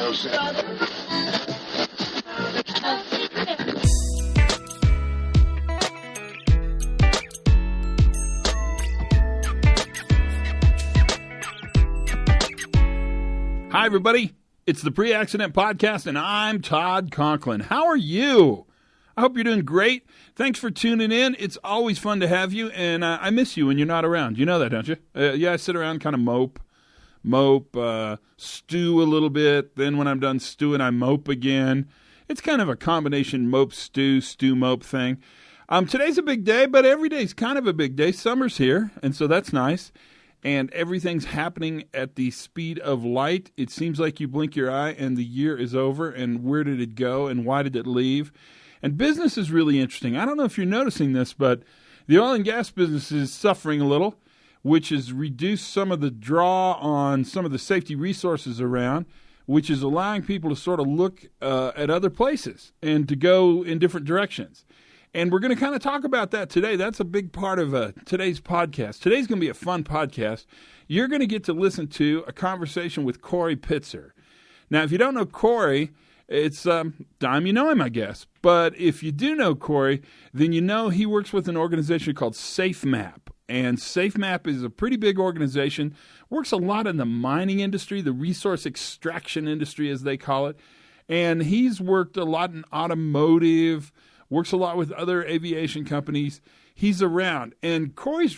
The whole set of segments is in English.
Hi, everybody. It's the Pre-Accident Podcast, and I'm Todd Conklin. How are you? I hope you're doing great. Thanks for tuning in. It's always fun to have you, and I miss you when you're not around. You know that, don't you? Yeah, I sit around, kind of mope, stew a little bit. Then when I'm done stewing, I mope again. It's kind of a combination mope, stew, mope thing. Today's a big day, but every day's kind of a big day. Summer's here, and so that's nice. And everything's happening at the speed of light. It seems like you blink your eye and the year is over, and where did it go, and why did it leave? And business is really interesting. I don't know if you're noticing this, but the oil and gas business is suffering a little, which has reduced some of the draw on some of the safety resources around, which is allowing people to sort of look at other places and to go in different directions. And we're going to kind of talk about that today. That's a big part of today's podcast. Today's going to be a fun podcast. You're going to get to listen to a conversation with Corrie Pitzer. Now, if you don't know Corrie, it's time you know him, I guess. But if you do know Corrie, then you know he works with an organization called SafeMap. And SafeMap is a pretty big organization, works a lot in the mining industry, the resource extraction industry, as they call it. And he's worked a lot in automotive, works a lot with other aviation companies. He's around. And Corey's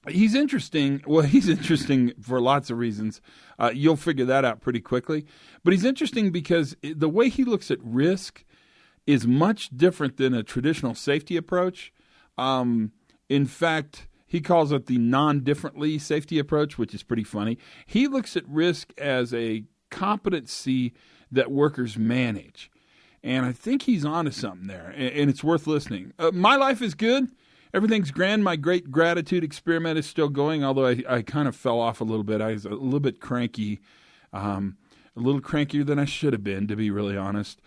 he's interesting. Well, he's interesting for lots of reasons. You'll figure that out pretty quickly. But he's interesting because the way he looks at risk is much different than a traditional safety approach. In fact, he calls it the non-differently safety approach, which is pretty funny. He looks at risk as a competency that workers manage. And I think he's onto something there, and it's worth listening. My life is good. Everything's grand. My great gratitude experiment is still going, although I kind of fell off a little bit. I was a little bit cranky, a little crankier than I should have been, to be really honest,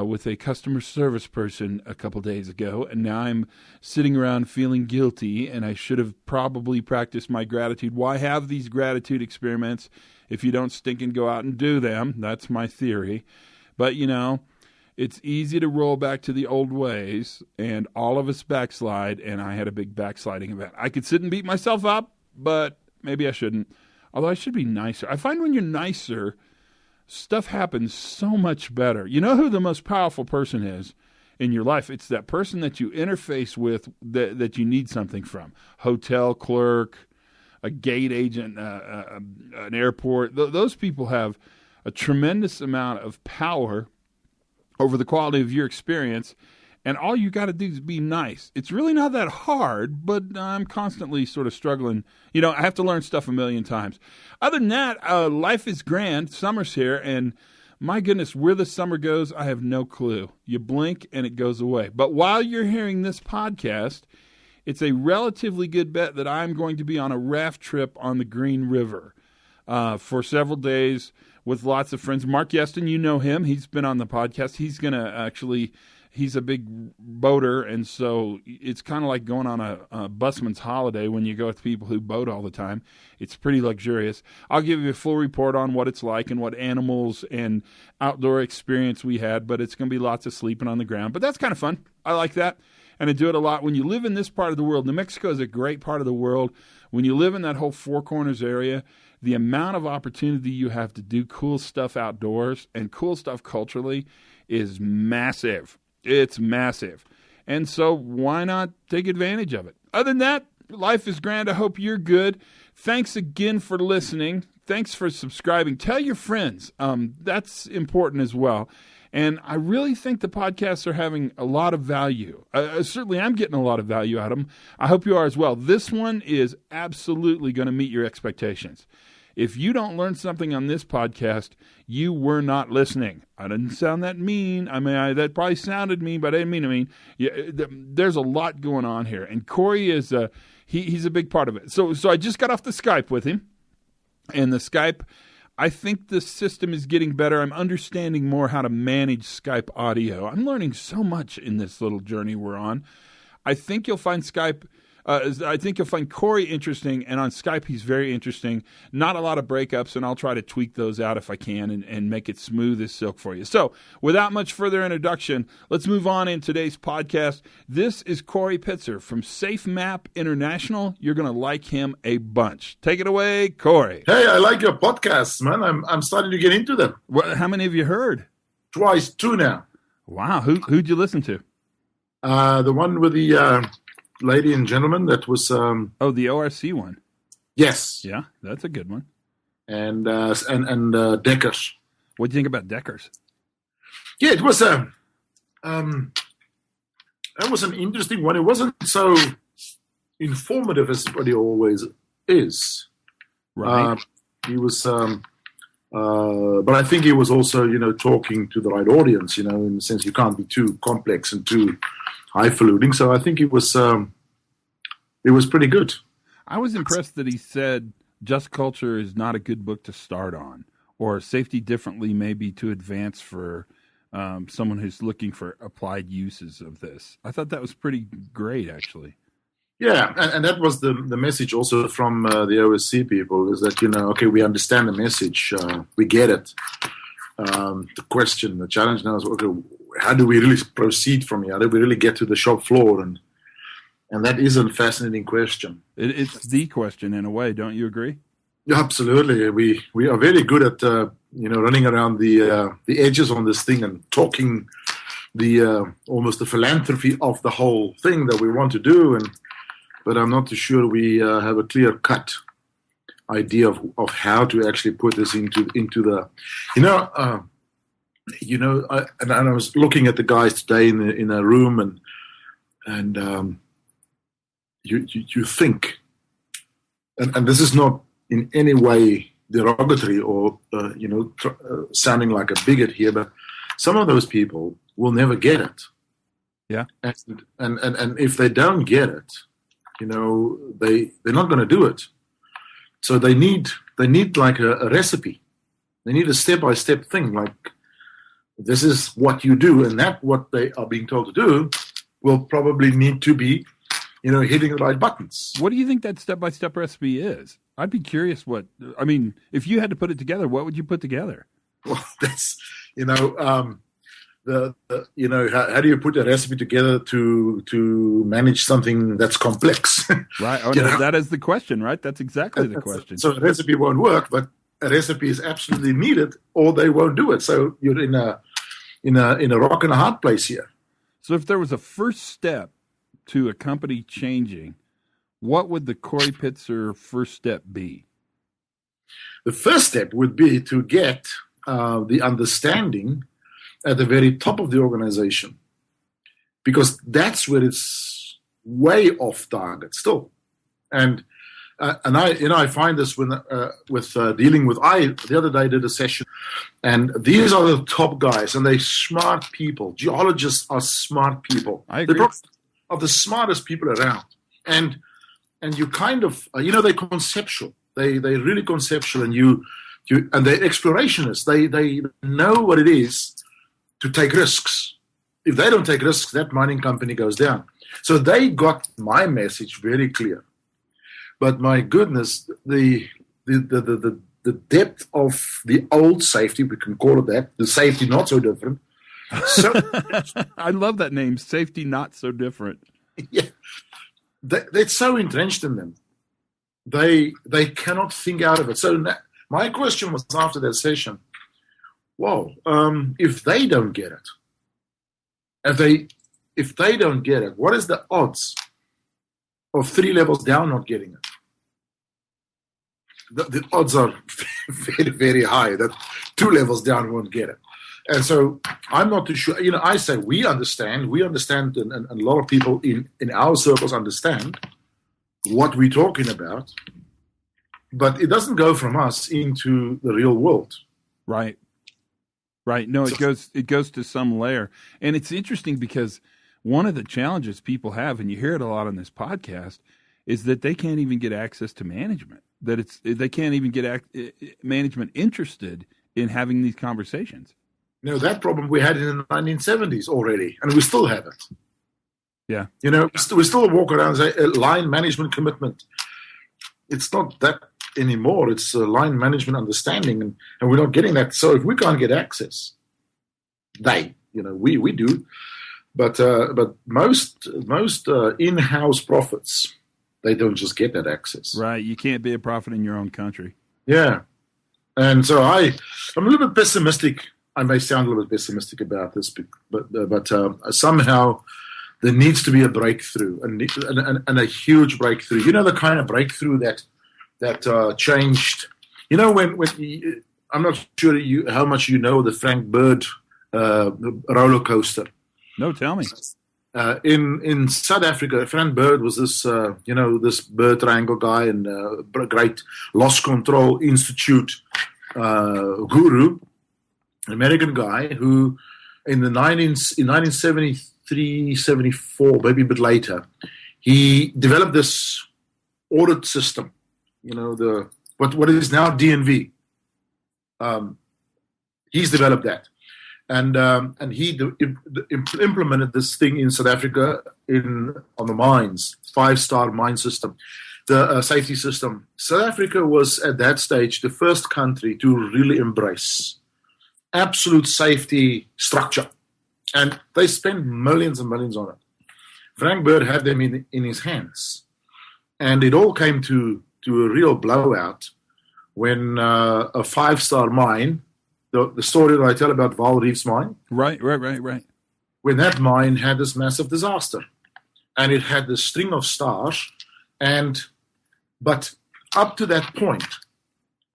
with a customer service person a couple days ago. And now I'm sitting around feeling guilty, and I should have probably practiced my gratitude. Why have these gratitude experiments if you don't stink and go out and do them? That's my theory. But, it's easy to roll back to the old ways, and all of us backslide, and I had a big backsliding event. I could sit and beat myself up, but maybe I shouldn't, although I should be nicer. I find when you're nicer, stuff happens so much better. You know who the most powerful person is in your life? It's that person that you interface with that you need something from. Hotel clerk, a gate agent, an airport. Those people have a tremendous amount of power over the quality of your experience, and all you got to do is be nice. It's really not that hard, but I'm constantly sort of struggling. I have to learn stuff a million times. Other than that, life is grand. Summer's here, and my goodness, where the summer goes, I have no clue. You blink, and it goes away. But while you're hearing this podcast, it's a relatively good bet that I'm going to be on a raft trip on the Green River for several days, with lots of friends. Mark Yeston, you know him. He's been on the podcast. He's a big boater, and so it's kind of like going on a busman's holiday when you go with people who boat all the time. It's pretty luxurious. I'll give you a full report on what it's like and what animals and outdoor experience we had, but it's going to be lots of sleeping on the ground. But that's kind of fun. I like that, and I do it a lot. When you live in this part of the world, New Mexico is a great part of the world. When you live in that whole Four Corners area, the amount of opportunity you have to do cool stuff outdoors and cool stuff culturally is massive. It's massive. And so why not take advantage of it? Other than that, life is grand. I hope you're good. Thanks again for listening. Thanks for subscribing. Tell your friends. That's important as well. And I really think the podcasts are having a lot of value. Certainly, I'm getting a lot of value out of them. I hope you are as well. This one is absolutely going to meet your expectations. If you don't learn something on this podcast, you were not listening. I didn't sound that mean. That probably sounded mean, but I didn't mean to mean. Yeah, there's a lot going on here. And Corey is he's a big part of it. So I just got off the Skype with him. And the Skype, I think the system is getting better. I'm understanding more how to manage Skype audio. I'm learning so much in this little journey we're on. I think you'll find Skype I think you'll find Corey interesting, and on Skype he's very interesting. Not a lot of breakups, and I'll try to tweak those out if I can and make it smooth as silk for you. So without much further introduction, let's move on in today's podcast. This is Corrie Pitzer from Safe Map International. You're going to like him a bunch. Take it away, Corey. Hey, I like your podcasts, man. I'm starting to get into them. How many have you heard? Twice, 2 now. Wow. Who'd you listen to? The one with the lady and gentleman that was... the ORC one. Yes. Yeah, that's a good one. And Deckers. What do you think about Deckers? Yeah, it was that was an interesting one. It wasn't so informative as what he always is. Right. He was, but I think he was also, talking to the right audience, in the sense you can't be too complex and too highfalutin. So I think it was pretty good. I was impressed that he said Just Culture is not a good book to start on, or Safety Differently maybe to advance for someone who's looking for applied uses of this. I thought that was pretty great, actually. Yeah, and that was the message also from the OSC people, is that, okay, we understand the message, we get it. The question, the challenge now is, okay, how do we really proceed from here? How do we really get to the shop floor? And that is a fascinating question. It's the question in a way, don't you agree? Yeah, absolutely. We are very good at running around the edges on this thing and talking almost the philanthropy of the whole thing that we want to do, but I'm not too sure we have a clear cut idea of how to actually put this into the I was looking at the guys today in a room and you think, and this is not in any way derogatory or sounding like a bigot here, but some of those people will never get it. Yeah, and if they don't get it, they're not going to do it. So they need like a recipe. They need a step-by-step thing. Like, this is what you do, and that what they are being told to do will probably need to be, hitting the right buttons. What do you think that step-by-step recipe is? I'd be curious if you had to put it together, what would you put together? Well, that's, how do you put a recipe together to manage something that's complex? Right. Oh, no, that is the question, right? That's exactly the question. So a recipe won't work, but a recipe is absolutely needed, or they won't do it. So you're in a rock and a hard place here. So if there was a first step to a company changing, what would the Corrie Pitzer first step be? The first step would be to get the understanding at the very top of the organization, because that's where it's way off target still. And I find this with dealing with, the other day did a session, and these are the top guys, and they're smart people. Geologists are smart people. I agree. They're probably of the smartest people around. And you kind of, they're conceptual. They're really conceptual, and and they're explorationists. They know what it is to take risks. If they don't take risks, that mining company goes down. So they got my message very clear. But my goodness, the depth of the old safety, we can call it that, the safety not so different. So, I love that name, Safety Not So Different. Yeah, they're so entrenched in them. They cannot think out of it. So my question was after that session, if they don't get it, if they don't get it, what is the odds of 3 levels down not getting it? The odds are very, very high that 2 levels down won't get it. And so I'm not too sure. I say we understand, and a lot of people in our circles understand what we're talking about, but it doesn't go from us into the real world. Right. No, it goes to some layer. And it's interesting because one of the challenges people have, and you hear it a lot on this podcast, is that they can't even get access to management. They can't even get management interested in having these conversations. That problem we had in the 1970s already, and we still have it. Yeah. We still walk around and say line management commitment. It's not that anymore. It's a line management understanding, and we're not getting that. So if we can't get access, we do. But most in-house prophets, they don't just get that access. Right. You can't be a prophet in your own country. Yeah. And so I'm a little bit pessimistic. I may sound a little bit pessimistic about this, but somehow there needs to be a breakthrough and a huge breakthrough. The kind of breakthrough that changed. When I'm not sure how much you know the Frank Bird roller coaster. No, tell me. In South Africa, Frank Bird was this this bird triangle guy and great loss control institute guru, an American guy who in 1973, 74, maybe a bit later, he developed this audit system. What is now DNV. He's developed that. And he implemented this thing in South Africa on the mines, 5-star mine system, the safety system. South Africa was at that stage the first country to really embrace absolute safety structure, and they spent millions and millions on it. Frank Bird had them in his hands, and it all came to a real blowout when a 5-star mine. The story that I tell about Val Reef's mine. Right. When that mine had this massive disaster. And it had this string of stars. But up to that point,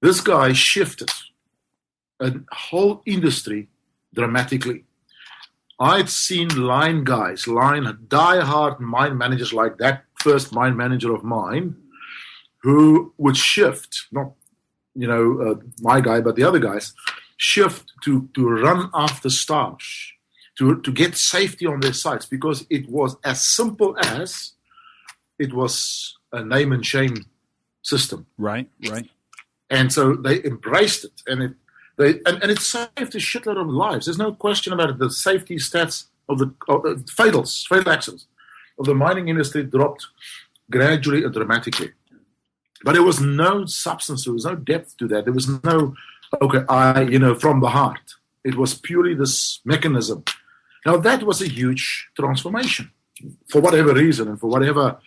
this guy shifted a whole industry dramatically. I'd seen die-hard mine managers like that first mine manager of mine, who would shift, not my guy, but the other guys, shift to run after stars, to get safety on their sites, because it was as simple as it was a name and shame system. Right. And so they embraced it, and it saved a shitload of lives. There's no question about it. The safety stats of the fatal accidents of the mining industry dropped gradually and dramatically. But there was no substance, there was no depth to that. There was no from the heart. It was purely this mechanism. Now, that was a huge transformation for whatever reason and for whatever,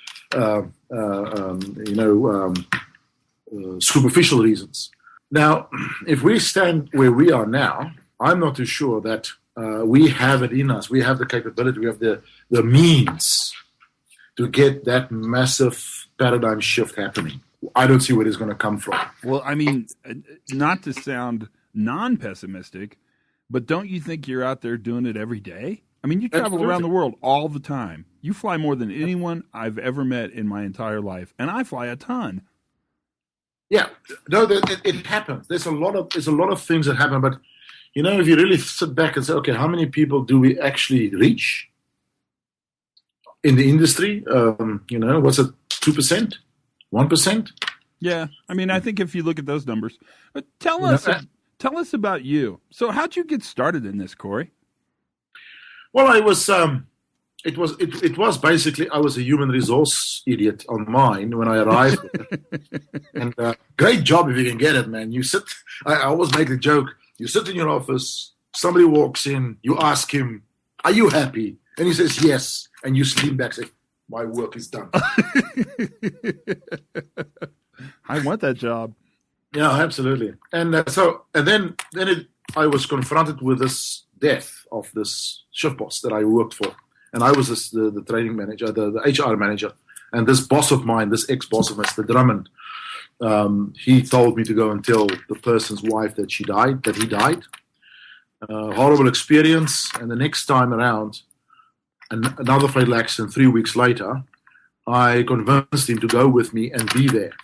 superficial reasons. Now, if we stand where we are now, I'm not too sure that we have it in us. We have the capability, we have the means to get that massive paradigm shift happening. I don't see where it's going to come from. Well, I mean, not to sound non-pessimistic, but don't you think you're out there doing it every day? I mean, you travel around the world all the time. You fly more than anyone I've ever met in my entire life, and I fly a ton. Yeah, no, it happens. There's a lot of things that happen, but if you really sit back and say, okay, how many people do we actually reach in the industry? What's it, 2%? 1%? Yeah, I mean, I think if you look at those numbers, but tell us about you. So, how'd you get started in this, Corrie? Well, it was basically I was a human resource idiot on mine when I arrived, and great job if you can get it, man. You sit. I always make the joke. You sit in your office. Somebody walks in. You ask him, "Are you happy?" And he says, "Yes." And you lean back, and say, "My work is done." I want that job. Yeah, absolutely. And then I was confronted with this death of this shift boss that I worked for, and I was the training manager, the HR manager, and this boss of mine, this ex-boss of Mr. Drummond, he told me to go and tell the person's wife that he died. Horrible experience, and the next time around, another fatal accident 3 weeks later, I convinced him to go with me and be there.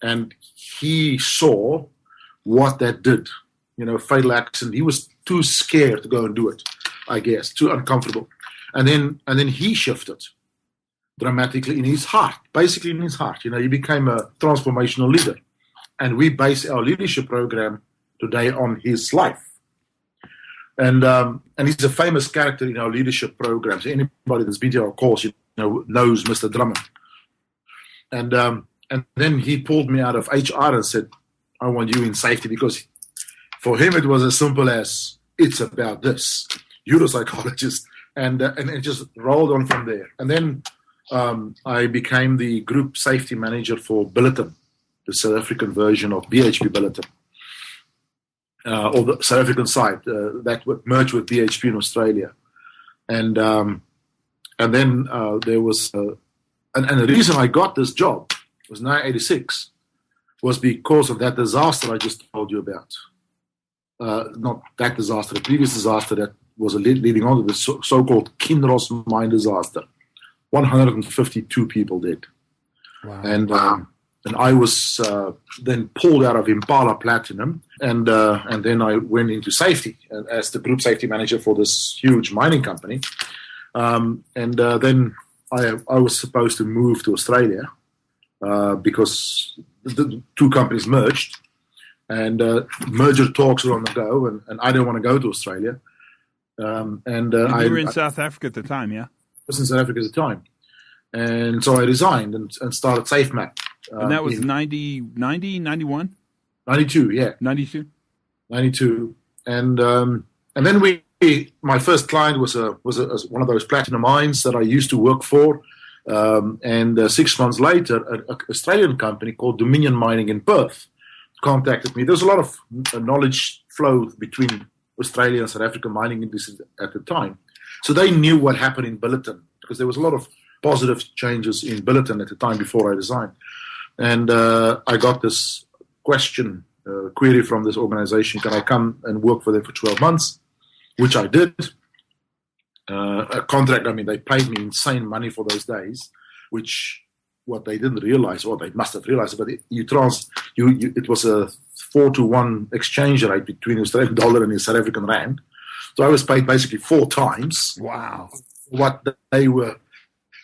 And he saw what that did. Fatal accident. He was too scared to go and do it, I guess, too uncomfortable. And then he shifted dramatically in his heart, basically in his heart. He became a transformational leader. And we base our leadership program today on his life. And he's a famous character in our leadership programs. Anybody that's been to our course, knows Mr. Drummond. And then he pulled me out of HR and said, I want you in safety, because for him it was as simple as, it's about this. You're a psychologist. And it just rolled on from there. And then I became the group safety manager for Billiton, the South African version of BHP Billiton, or the South African side that would merge with BHP in Australia. And then there was, and the reason I got this job was 1986, was because of that disaster I just told you about. Not that disaster, the previous disaster that was leading on to the so-called Kinross mine disaster. 152 people dead. Wow. And I was then pulled out of Impala Platinum, and then I went into safety as the group safety manager for this huge mining company. Then I was supposed to move to Australia because the two companies merged, and merger talks were on the go, and I didn't want to go to Australia. You were in South Africa at the time, yeah? I was in South Africa at the time. And so I resigned and started SafeMap. And that was 90, 91? 92, yeah. 92? 92. And then my first client was one of those platinum mines that I used to work for. 6 months later, an Australian company called Dominion Mining in Perth contacted me. There's a lot of knowledge flow between Australia and South African mining industry at the time. So they knew what happened in Billiton, because there was a lot of positive changes in Billiton at the time before I resigned. And I got this query from this organization: can I come and work for them for 12 months? Which I did. A contract, I mean, they paid me insane money for those days, which what they didn't realize, or they must have realized, but it was a 4-to-1 exchange rate between the Australian dollar and the South African rand. So I was paid basically 4 times. Wow. What they wanted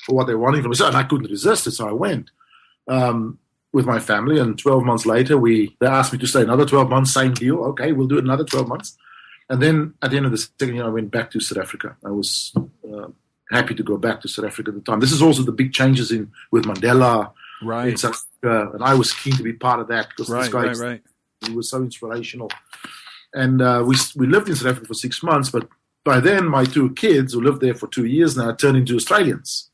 from me. And I couldn't resist it, so I went with my family. And 12 months later, they asked me to stay another 12 months, same deal. Okay, we'll do it another 12 months. And then at the end of the second year, I went back to South Africa. I was happy to go back to South Africa at the time. This is also the big changes with Mandela in South Africa, and I was keen to be part of that because this guy he was so inspirational. And we lived in South Africa for 6 months, but by then my 2 kids, who lived there for 2 years now, turned into Australians.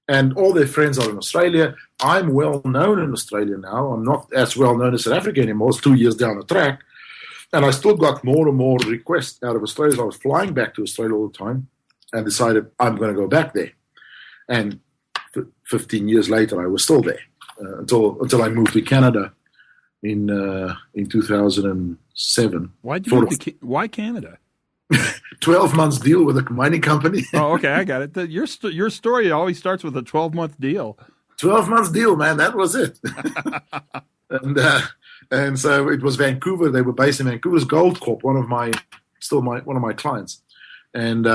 And all their friends are in Australia. I'm well known in Australia now. I'm not as well known as South Africa anymore. It's 2 years down the track. And I still got more and more requests out of Australia. So I was flying back to Australia all the time and decided I'm going to go back there. And 15 years later, I was still there until I moved to Canada in 2007. Why Canada? 12 months deal with a mining company. Oh, okay, I got it. Your story always starts with a 12-month deal. 12 months deal, man. That was it. And so it was Vancouver. They were based in Vancouver's Gold Corp, one of my clients. And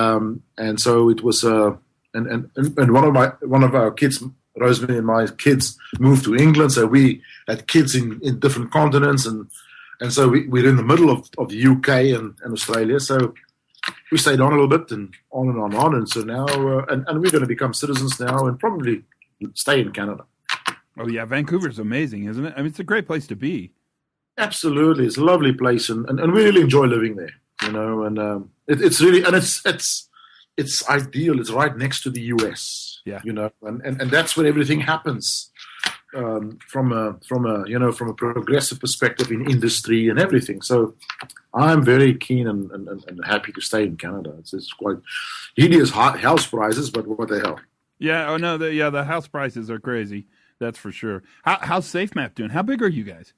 so it was and one of our kids, Rosemary and my kids, moved to England. So we had kids in different continents, and so we're in the middle of the UK and Australia. So we stayed on a little bit and on and on and on. And so now and we're going to become citizens now and probably stay in Canada. Oh yeah, Vancouver's amazing, isn't it? I mean, it's a great place to be. Absolutely, it's a lovely place, and we really enjoy living there. You know, and it's really, and it's ideal. It's right next to the US. Yeah. You know, and that's where everything happens from a progressive perspective in industry and everything. So I'm very keen and happy to stay in Canada. It's quite hideous house prices, but what the hell? Yeah. Oh no. The house prices are crazy. That's for sure. How's SafeMap doing? How big are you guys?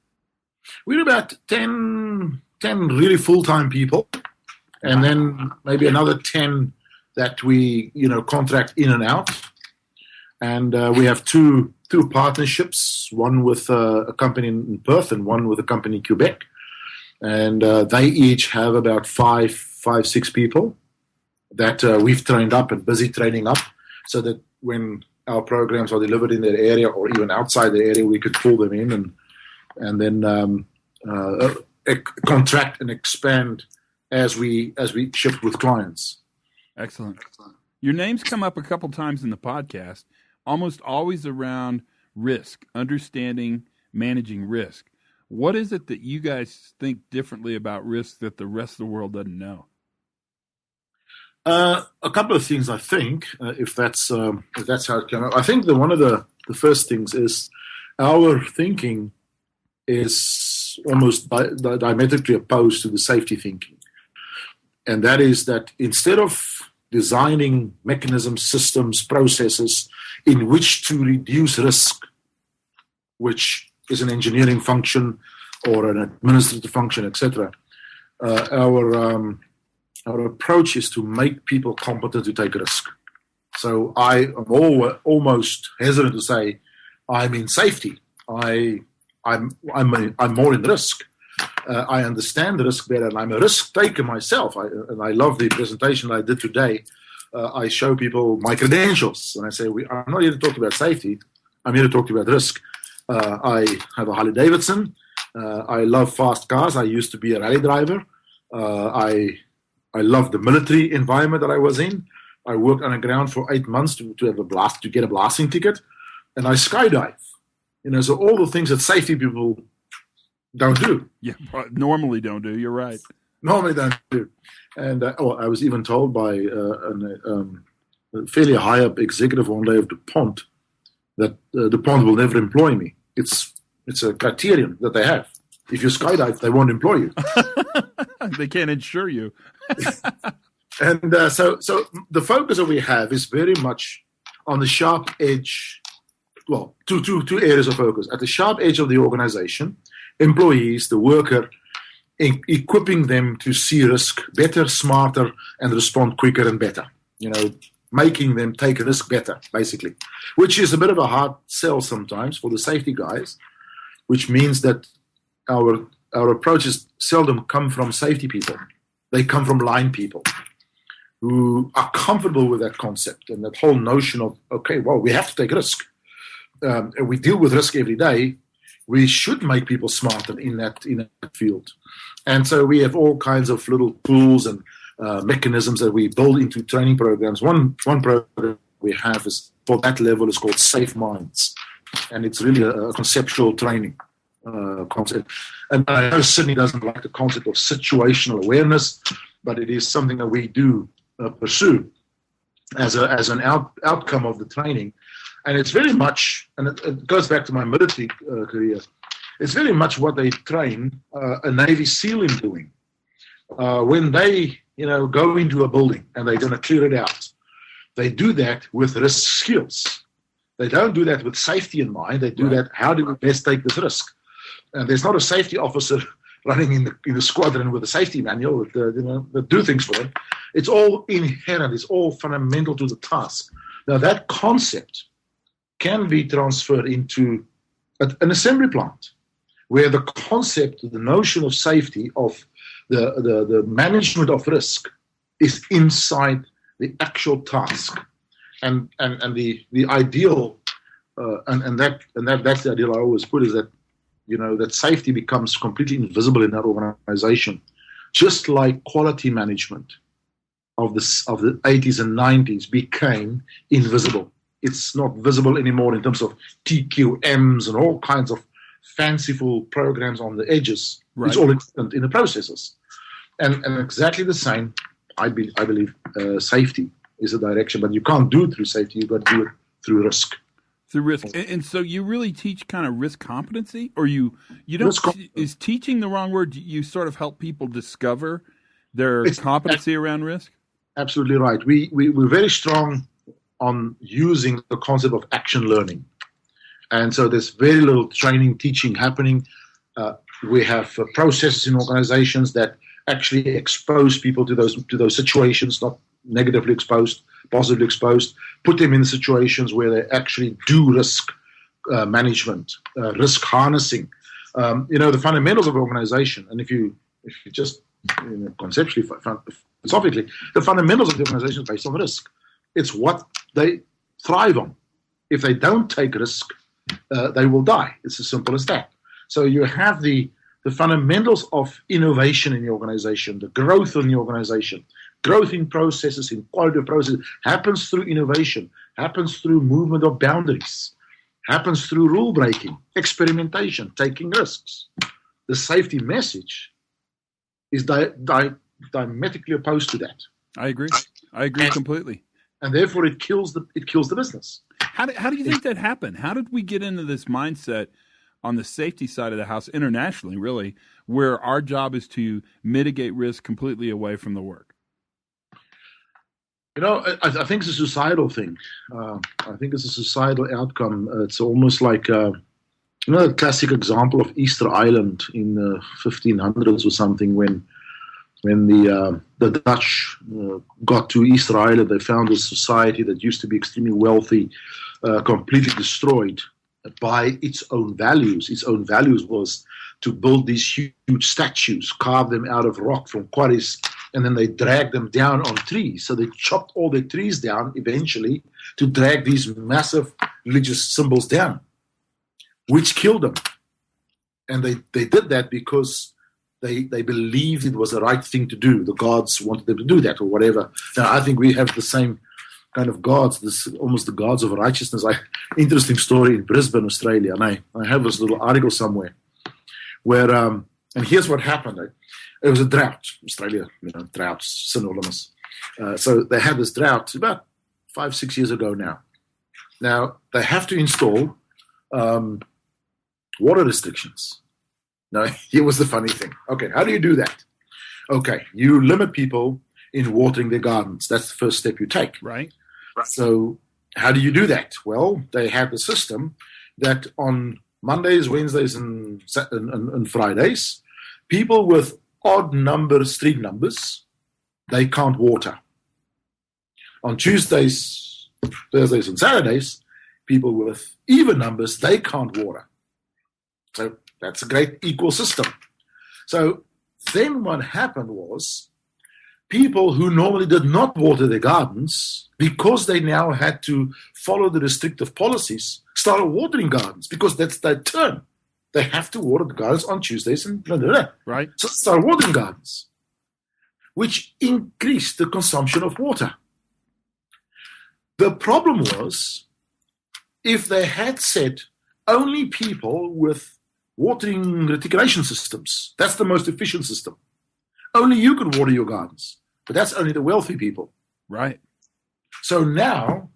We're about 10 really full-time people, and then maybe another 10 that we, contract in and out. And we have two partnerships, one with a company in Perth and one with a company in Quebec. And they each have about 6 people that we've trained up and busy training up, so that when our programs are delivered in their area or even outside the area, we could pull them in and then contract and expand as we ship with clients. Excellent. Your name's come up a couple times in the podcast, almost always around risk, understanding, managing risk. What is it that you guys think differently about risk that the rest of the world doesn't know? A couple of things, I think, if that's how it came out. I think that one of the first things is our thinking is almost diametrically opposed to the safety thinking. And that is that instead of designing mechanisms, systems, processes in which to reduce risk, which is an engineering function or an administrative function, etc., our approach is to make people competent to take risk. So I am almost hesitant to say I'm in safety. I'm more in risk. I understand the risk better, and I'm a risk taker myself. And I love the presentation I did today. I show people my credentials, and I say, I'm not here to talk about safety. I'm here to talk about risk. I have a Harley Davidson. I love fast cars. I used to be a rally driver. I love the military environment that I was in. I worked underground for 8 months to get a blasting ticket, and I skydive. So all the things that safety people don't do. Yeah, normally don't do. You're right. Normally don't do. And I was even told by a fairly high-up executive one day of DuPont that DuPont will never employ me. It's a criterion that they have. If you skydive, they won't employ you. They can't insure you. And so the focus that we have is very much on the sharp edge. Well, two areas of focus. At the sharp edge of the organization, employees, the worker, equipping them to see risk better, smarter, and respond quicker and better. Making them take a risk better, basically, which is a bit of a hard sell sometimes for the safety guys, which means that our approaches seldom come from safety people. They come from line people who are comfortable with that concept and that whole notion of, okay, well, we have to take risk. We deal with risk every day. We should make people smarter in that field. And so we have all kinds of little tools and mechanisms that we build into training programs. One program we have is for that level is called Safe Minds. And it's really a conceptual training concept. And I know Sydney doesn't like the concept of situational awareness, but it is something that we do pursue as an outcome of the training. And it's very much, and it goes back to my military career, it's very much what they train a Navy SEAL in doing. When they, go into a building and they're going to clear it out, they do that with risk skills. They don't do that with safety in mind. They do that, how do we best take this risk? And there's not a safety officer running in the squadron with a safety manual that do things for them. It's all inherent. It's all fundamental to the task. Now, that concept can be transferred into an assembly plant where the concept, the notion of safety, of the management of risk is inside the actual task. And the ideal, and that's the ideal I always put, is that, that safety becomes completely invisible in that organization, just like quality management of the 80s and 90s became invisible. It's not visible anymore in terms of TQMs and all kinds of fanciful programs on the edges. Right. It's all in the processes. And exactly the same, I believe, safety is a direction, but you can't do it through safety. You've got to do it through risk. Through risk. And so you really teach kind of risk competency, or you don't, is teaching the wrong word? You sort of help people discover their competency around risk? Absolutely right. We're very strong on using the concept of action learning. And so there's very little training, teaching happening. We have processes in organizations that actually expose people to those situations, not negatively exposed, positively exposed, put them in situations where they actually do risk management, risk harnessing. The fundamentals of an organization, and if you just conceptually, philosophically, the fundamentals of the organization is based on risk. It's what they thrive on. If they don't take risk, they will die. It's as simple as that. So you have the the fundamentals of innovation in the organization, the growth in the organization, growth in processes, in quality of processes, happens through innovation, happens through movement of boundaries, happens through rule breaking, experimentation, taking risks. The safety message is diametrically opposed to that. I agree completely. And therefore, it kills the business. How do you think that happened? How did we get into this mindset on the safety side of the house internationally, really, where our job is to mitigate risk completely away from the work? I think it's a societal thing. I think it's a societal outcome. It's almost like, a classic example of Easter Island in the 1500s or something, when the Dutch got to Easter Island, they found a society that used to be extremely wealthy, completely destroyed by its own values. Its own values was to build these huge statues, carve them out of rock from quarries, and then they dragged them down on trees. So they chopped all the trees down eventually to drag these massive religious symbols down, which killed them. And they did that because they believed it was the right thing to do. The gods wanted them to do that or whatever. Now, I think we have the same kind of gods, almost the gods of righteousness. Interesting story in Brisbane, Australia, and I have this little article somewhere where, and here's what happened. It was a drought. Australia, droughts, synonymous. So they had this drought about 5-6 years ago now. Now, they have to install water restrictions. Now, here was the funny thing. Okay, how do you do that? Okay, you limit people in watering their gardens. That's the first step you take. Right. So how do you do that? Well, they have a system that on Mondays, Wednesdays, and Fridays, people with odd street numbers, they can't water. On Tuesdays, Thursdays, and Saturdays, people with even numbers, they can't water. So that's a great equal system. So then what happened was people who normally did not water their gardens, because they now had to follow the restrictive policies, started watering gardens because that's their turn. They have to water the gardens on Tuesdays and blah, blah, blah. Right. So started watering gardens, which increased the consumption of water. The problem was, if they had said only people with watering reticulation systems, that's the most efficient system. Only you can water your gardens, but that's only the wealthy people. Right. So now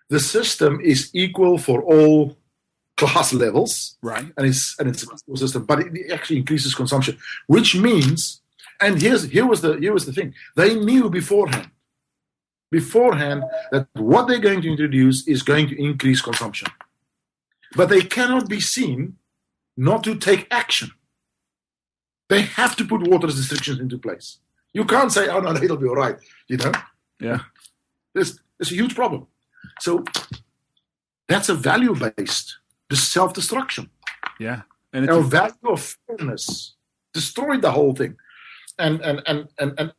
the system is equal for all class levels. Right. And it's a equal system, but it actually increases consumption, which means, and here was the thing, they knew beforehand that what they're going to introduce is going to increase consumption. But they cannot be seen not to take action. They have to put water restrictions into place. You can't say, oh, no, it'll be all right, Yeah. It's a huge problem. So that's a value-based self-destruction. Yeah. And Our value of fairness destroyed the whole thing. And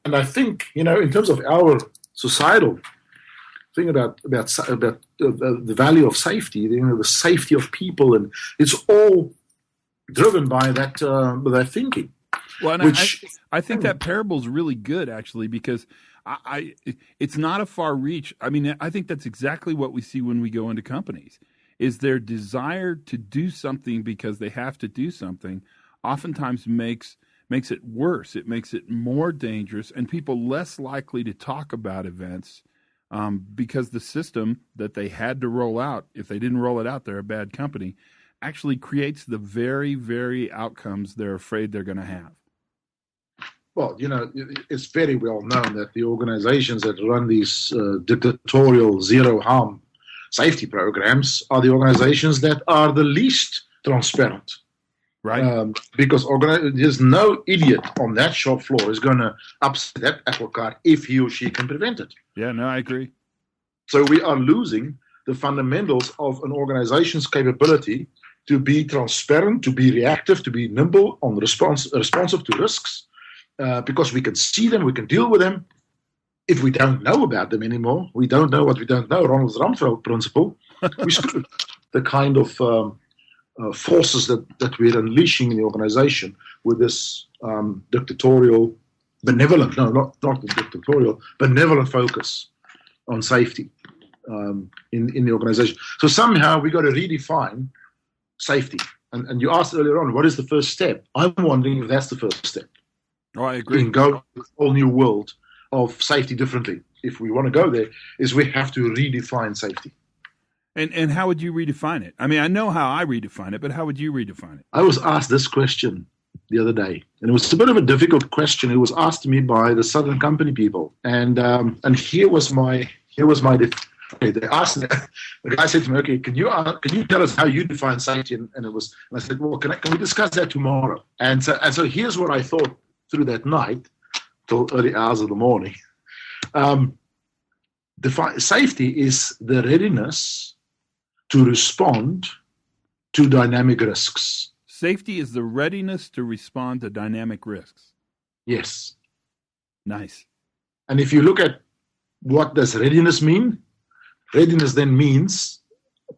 I think, in terms of our societal thing about the value of safety, the safety of people, and it's all driven by that thinking. Well, and I think that parable is really good, actually, because it's not a far reach. I mean, I think that's exactly what we see when we go into companies, is their desire to do something because they have to do something oftentimes makes it worse. It makes it more dangerous, and people less likely to talk about events because the system that they had to roll out, if they didn't roll it out, they're a bad company, actually creates the very, very outcomes they're afraid they're going to have. Well, it's very well known that the organizations that run these dictatorial zero-harm safety programs are the organizations that are the least transparent. Right. Because there's no idiot on that shop floor who's going to upset that apple cart if he or she can prevent it. Yeah, no, I agree. So we are losing the fundamentals of an organization's capability to be transparent, to be reactive, to be nimble, responsive to risks, because we can see them, we can deal with them. If we don't know about them anymore, we don't know what we don't know. Ronald Rumsfeld principle, we screwed. The kind of forces that we're unleashing in the organization with this dictatorial, benevolent, no, not the dictatorial, benevolent focus on safety in the organization. So somehow we got to redefine safety. And you asked earlier on, what is the first step? I'm wondering if that's the first step. Oh, I agree. We can go to a whole new world of safety differently. If we want to go there, is we have to redefine safety. And how would you redefine it? I mean, I know how I redefine it, but how would you redefine it? I was asked this question the other day, and it was a bit of a difficult question. It was asked to me by the Southern Company people, and here was my okay, they asked me, the guy said to me, okay, can you tell us how you define safety? And I said, well, can we discuss that tomorrow? And so here's what I thought through that night till early hours of the morning. Safety is the readiness to respond to dynamic risks. Safety is the readiness to respond to dynamic risks. Yes. Nice. And if you look at what does readiness mean, readiness then means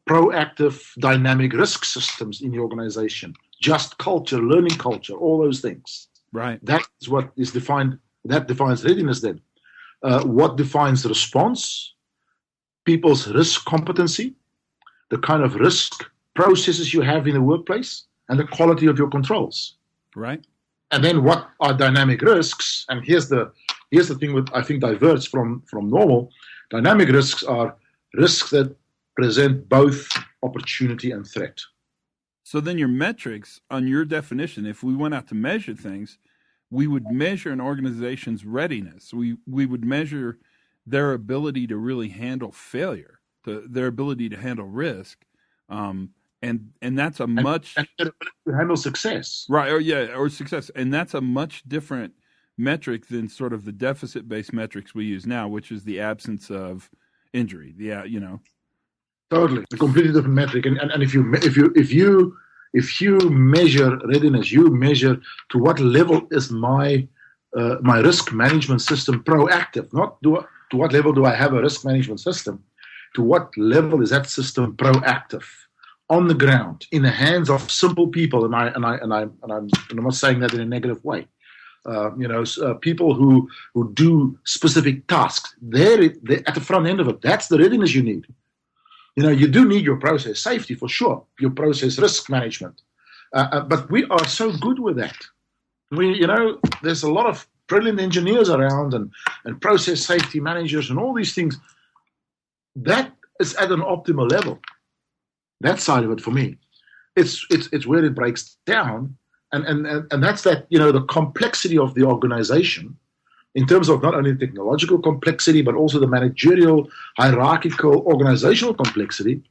proactive dynamic risk systems in the organization, just culture, learning culture, all those things. Right. That is what is defined. That defines readiness then. What defines response? People's risk competency, the kind of risk processes you have in the workplace, and the quality of your controls. Right. And then what are dynamic risks? And here's the thing that I think diverges from normal. Dynamic risks are risks that present both opportunity and threat. So then your metrics on your definition, if we went out to measure things, we would measure an organization's readiness. We would measure their ability to really handle failure, their ability to handle risk. And that's a much... And their ability to handle success. Right, or success. And that's a much different metric than sort of the deficit-based metrics we use now, which is the absence of injury. Totally, a completely different metric. And if you measure readiness, you measure to what level is my risk management system proactive. Not to what level do I have a risk management system. To what level is that system proactive on the ground in the hands of simple people? And I'm not saying that in a negative way. People who do specific tasks. They're at the front end of it. That's the readiness you need. You do need your process safety for sure, your process risk management. But we are so good with that. There's a lot of brilliant engineers around and process safety managers and all these things. That is at an optimal level. That side of it for me. It's where it breaks down. And that's that, the complexity of the organization in terms of not only technological complexity, but also the managerial, hierarchical, organizational complexity.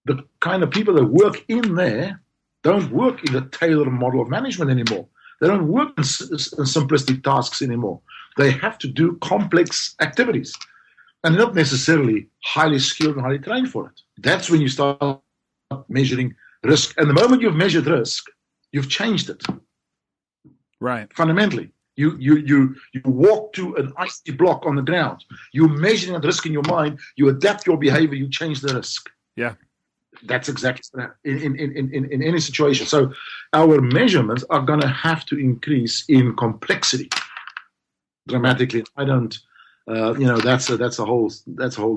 The kind of people that work in there don't work in the Taylor model of management anymore. They don't work in simplistic tasks anymore. They have to do complex activities and not necessarily highly skilled and highly trained for it. That's when you start measuring risk. And the moment you've measured risk, you've changed it. Right. Fundamentally. You walk to an icy block on the ground. You're measuring that risk in your mind. You adapt your behavior. You change the risk. Yeah. That's exactly in any situation. So our measurements are going to have to increase in complexity dramatically. I don't, that's a whole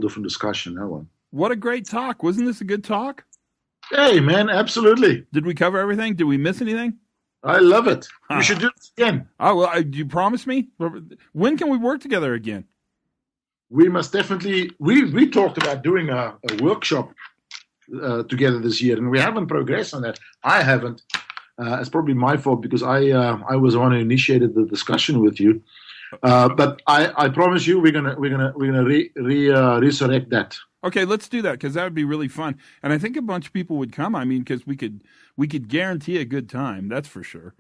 different discussion. That one. What a great talk! Wasn't this a good talk? Hey, man, absolutely. Did we cover everything? Did we miss anything? I love it. We should do it again. Oh, well, do you promise me? When can we work together again? We must definitely. We talked about doing a workshop together this year, and we haven't progressed on that. I haven't. It's probably my fault because I was the one who initiated the discussion with you. But I promise you, we're gonna resurrect that. Okay, let's do that because that would be really fun, and I think a bunch of people would come. I mean, because we could guarantee a good time. That's for sure.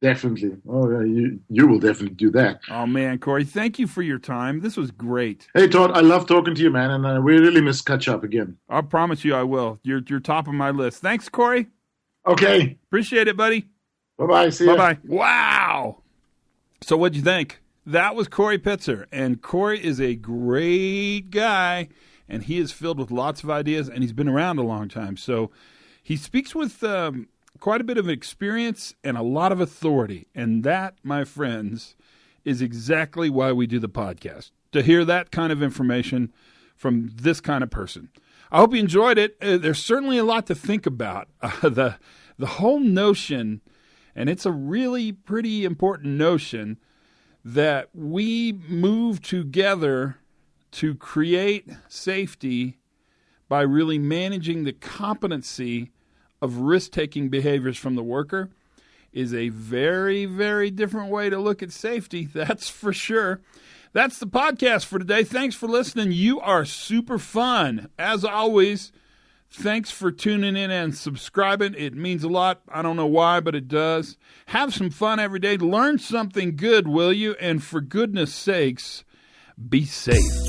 Definitely. Oh, yeah, you will definitely do that. Oh man, Corey, thank you for your time. This was great. Hey Todd, I love talking to you, man, and we really must catch up again. I promise you, I will. You're top of my list. Thanks, Corey. Okay. Appreciate it, buddy. Bye-bye. See ya. Bye-bye. Wow. So what'd you think? That was Corrie Pitzer, and Corey is a great guy, and he is filled with lots of ideas, and he's been around a long time. So He speaks with quite a bit of experience and a lot of authority. And that, my friends, is exactly why we do the podcast, to hear that kind of information from this kind of person. I hope you enjoyed it. There's certainly a lot to think about. The whole notion, and it's a really pretty important notion, that we move together to create safety by really managing the competency of risk-taking behaviors from the worker is a very, very different way to look at safety. That's for sure. That's the podcast for today. Thanks for listening. You are super fun. As always, thanks for tuning in and subscribing. It means a lot. I don't know why, but it does. Have some fun every day. Learn something good, will you? And for goodness sakes, be safe.